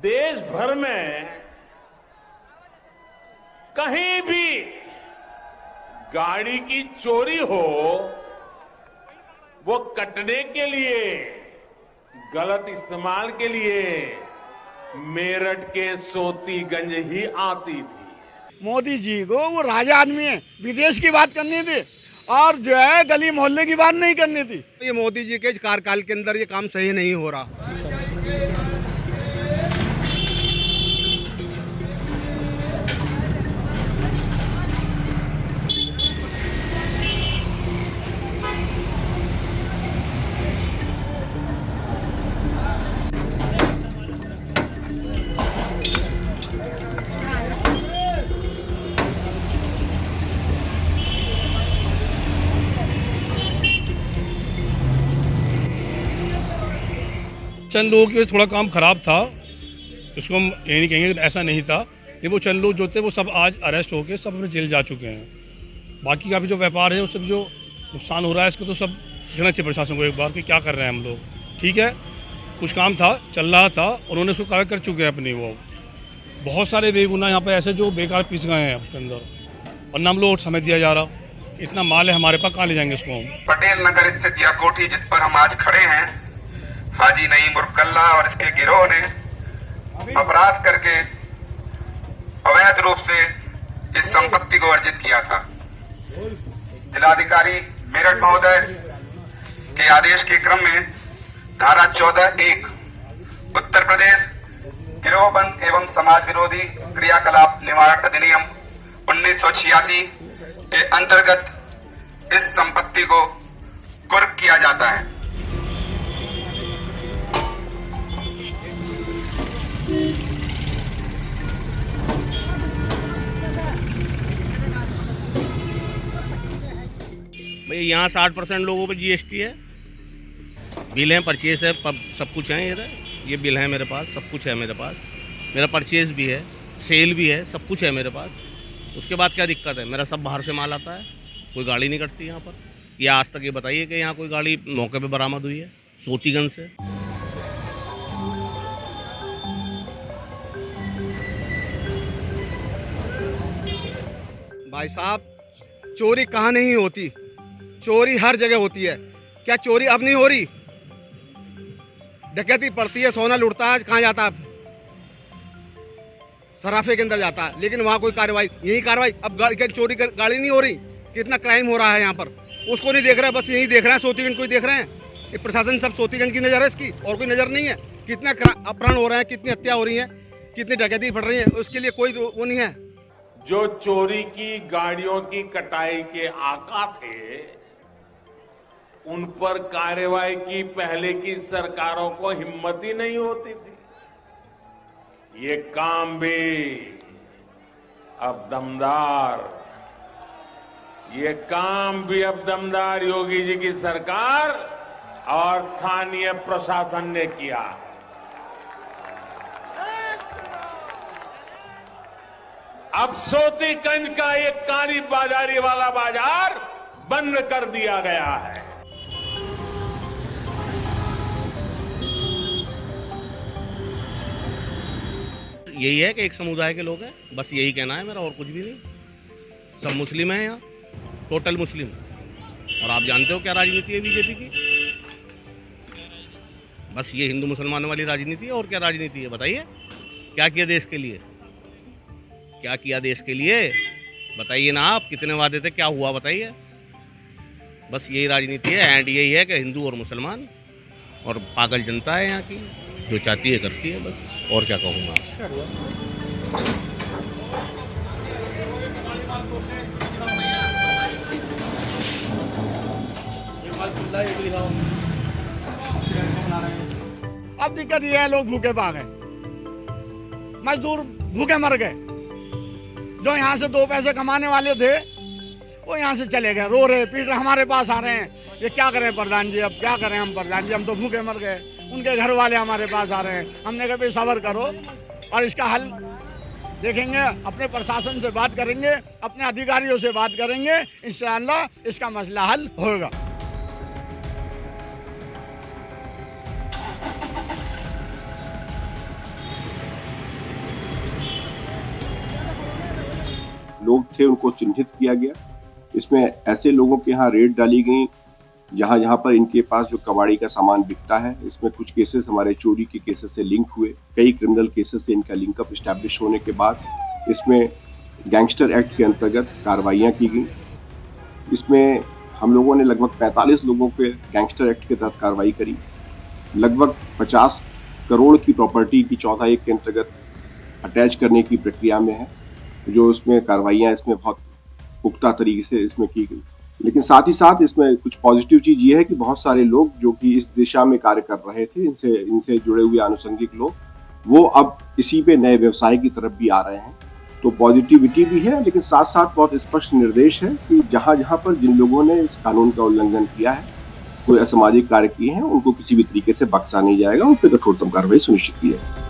देश भर में कहीं भी गाड़ी की चोरी हो, वो कटने के लिए, गलत इस्तेमाल के लिए मेरठ के सोतीगंज ही आती थी। मोदी जी को वो राजा आदमी है, विदेश की बात करनी थी और जो है गली मोहल्ले की बात नहीं करनी थी। ये मोदी जी के कार्यकाल के अंदर ये काम सही नहीं हो रहा। चंद लोगों की वजह से थोड़ा काम खराब था, इसको हम ये नहीं कहेंगे ऐसा नहीं था, लेकिन वो चंद लोग जो थे वो सब आज अरेस्ट होकर सब अपने जेल जा चुके हैं। बाकी का भी जो व्यापार है उस सब जो नुकसान हो रहा है इसको तो सब देखना चाहिए प्रशासन को एक बार कि क्या कर रहे हैं हम लोग। ठीक है, कुछ काम था चल रहा था, उन्होंने उसको कार्य कर चुके हैं अपनी। वो बहुत सारे बेगुनाह यहाँ पर ऐसे जो बेकार पीस गए हैं उसके अंदर, और ना हम लोग समय दिया जा रहा। इतना माल है हमारे पास, कहाँ ले जाएंगे इसको हम। पटेल नगर स्थित यह कोठी जिस पर हम आज खड़े हैं, हाजी नईम उर्फ कल्ला और इसके गिरोह ने अपराध करके अवैध रूप से इस संपत्ति को अर्जित किया था। जिलाधिकारी मेरठ महोदय के आदेश के क्रम में धारा 14(1) उत्तर प्रदेश गिरोहबंद एवं समाज विरोधी क्रियाकलाप निवारण अधिनियम 1986 के अंतर्गत इस संपत्ति को कुर्क किया जाता है। भाई यहाँ 60% लोगों पे जीएसटी है, बिल है, परचेस है, सब कुछ है। ये बिल है मेरे पास, सब कुछ है मेरे पास, मेरा परचेस भी है, सेल भी है, सब कुछ है मेरे पास। उसके बाद क्या दिक्कत है? मेरा सब बाहर से माल आता है, कोई गाड़ी नहीं कटती यहाँ पर। ये आज तक ये बताइए कि यहाँ कोई गाड़ी मौके पे बरामद हुई है सोतीगंज से? भाई साहब, चोरी कहाँ नहीं होती, चोरी हर जगह होती है। क्या चोरी अब नहीं हो रही? डकैती पड़ती है, सोना लुटता है, कहाँ जाता है? सराफे के अंदर जाता है, लेकिन वहाँ कोई कार्रवाई, यही कार्रवाई। अब चोरी गाड़ी नहीं हो रही, कितना क्राइम हो रहा है यहाँ पर, उसको नहीं देख रहा है, बस यही देख रहा है, सोतीगंज को ही देख रहे हैं। ये प्रशासन सब सोतीगंज की नज़र है इसकी, और कोई नज़र नहीं है। कितना अपहरण हो रहे हैं, कितनी हत्या हो रही है, कितनी डकैती पड़ रही है, उसके लिए कोई वो नहीं है। जो चोरी की गाड़ियों की कटाई के आका थे, उन पर कार्रवाई की पहले की सरकारों को हिम्मत ही नहीं होती थी। ये काम भी अब दमदार, ये काम भी अब दमदार योगी जी की सरकार और स्थानीय प्रशासन ने किया। अब सोतीगंज का एक काली बाजारी वाला बाजार बंद कर दिया गया है। यही है कि एक समुदाय के लोग हैं, बस यही कहना है मेरा, और कुछ भी नहीं। सब मुस्लिम हैं यहाँ, टोटल मुस्लिम। और आप जानते हो क्या राजनीति है बीजेपी की? बस ये हिंदू मुसलमान वाली राजनीति है। और क्या राजनीति है बताइए? क्या किया देश के लिए? क्या किया देश के लिए बताइए ना आप? कितने वादे थे, क्या हुआ बताइए? बस यही राजनीति है, एंड यही है कि हिंदू और मुसलमान, और पागल जनता है यहाँ की, जो चाहती है करती है, बस। और क्या कहूँगा? अब दिक्कत ये है, लोग भूखे भाग गए, मजदूर भूखे मर गए। जो यहाँ से 2 पैसे कमाने वाले थे वो यहाँ से चले गए, रो रहे, पीट रहे, हमारे पास आ रहे हैं। ये क्या करें प्रधान जी, अब क्या करें हम प्रधान जी, हम तो भूखे मर गए। उनके घर वाले हमारे पास आ रहे हैं। हमने कहा भाई सब्र करो और इसका हल देखेंगे, अपने प्रशासन से बात करेंगे, अपने अधिकारियों से बात करेंगे, इंशाअल्लाह इसका मसला हल होगा। लोग थे उनको चिन्हित किया गया। इसमें ऐसे लोगों के यहाँ रेड डाली गई जहाँ पर इनके पास जो कबाड़ी का सामान बिकता है। इसमें कुछ केसेस हमारे चोरी के केसेस से लिंक हुए, कई क्रिमिनल केसेस से इनका लिंकअप इस्टेब्लिश होने के बाद इसमें गैंगस्टर एक्ट के अंतर्गत कार्रवाइयाँ की गई। इसमें हम लोगों ने लगभग 45 लोगों पे गैंगस्टर एक्ट के तहत कार्रवाई करी। लगभग 50 करोड़ की प्रॉपर्टी की 14(1) के अंतर्गत अटैच करने की प्रक्रिया में है, जो इसमें कार्रवाइयाँ इसमें बहुत पुख्ता तरीके से इसमें की गई। लेकिन साथ ही साथ इसमें कुछ पॉजिटिव चीज ये है कि बहुत सारे लोग जो कि इस दिशा में कार्य कर रहे थे, इनसे जुड़े हुए आनुषंगिक लोग, वो अब इसी पे नए व्यवसाय की तरफ भी आ रहे हैं। तो पॉजिटिविटी भी है, लेकिन साथ साथ बहुत स्पष्ट निर्देश है कि जहां जहां पर जिन लोगों ने इस कानून का उल्लंघन किया है, कोई असामाजिक कार्य किए हैं, उनको किसी भी तरीके से बख्शा नहीं जाएगा, उन पर कठोरतम कार्रवाई सुनिश्चित की जाएगी।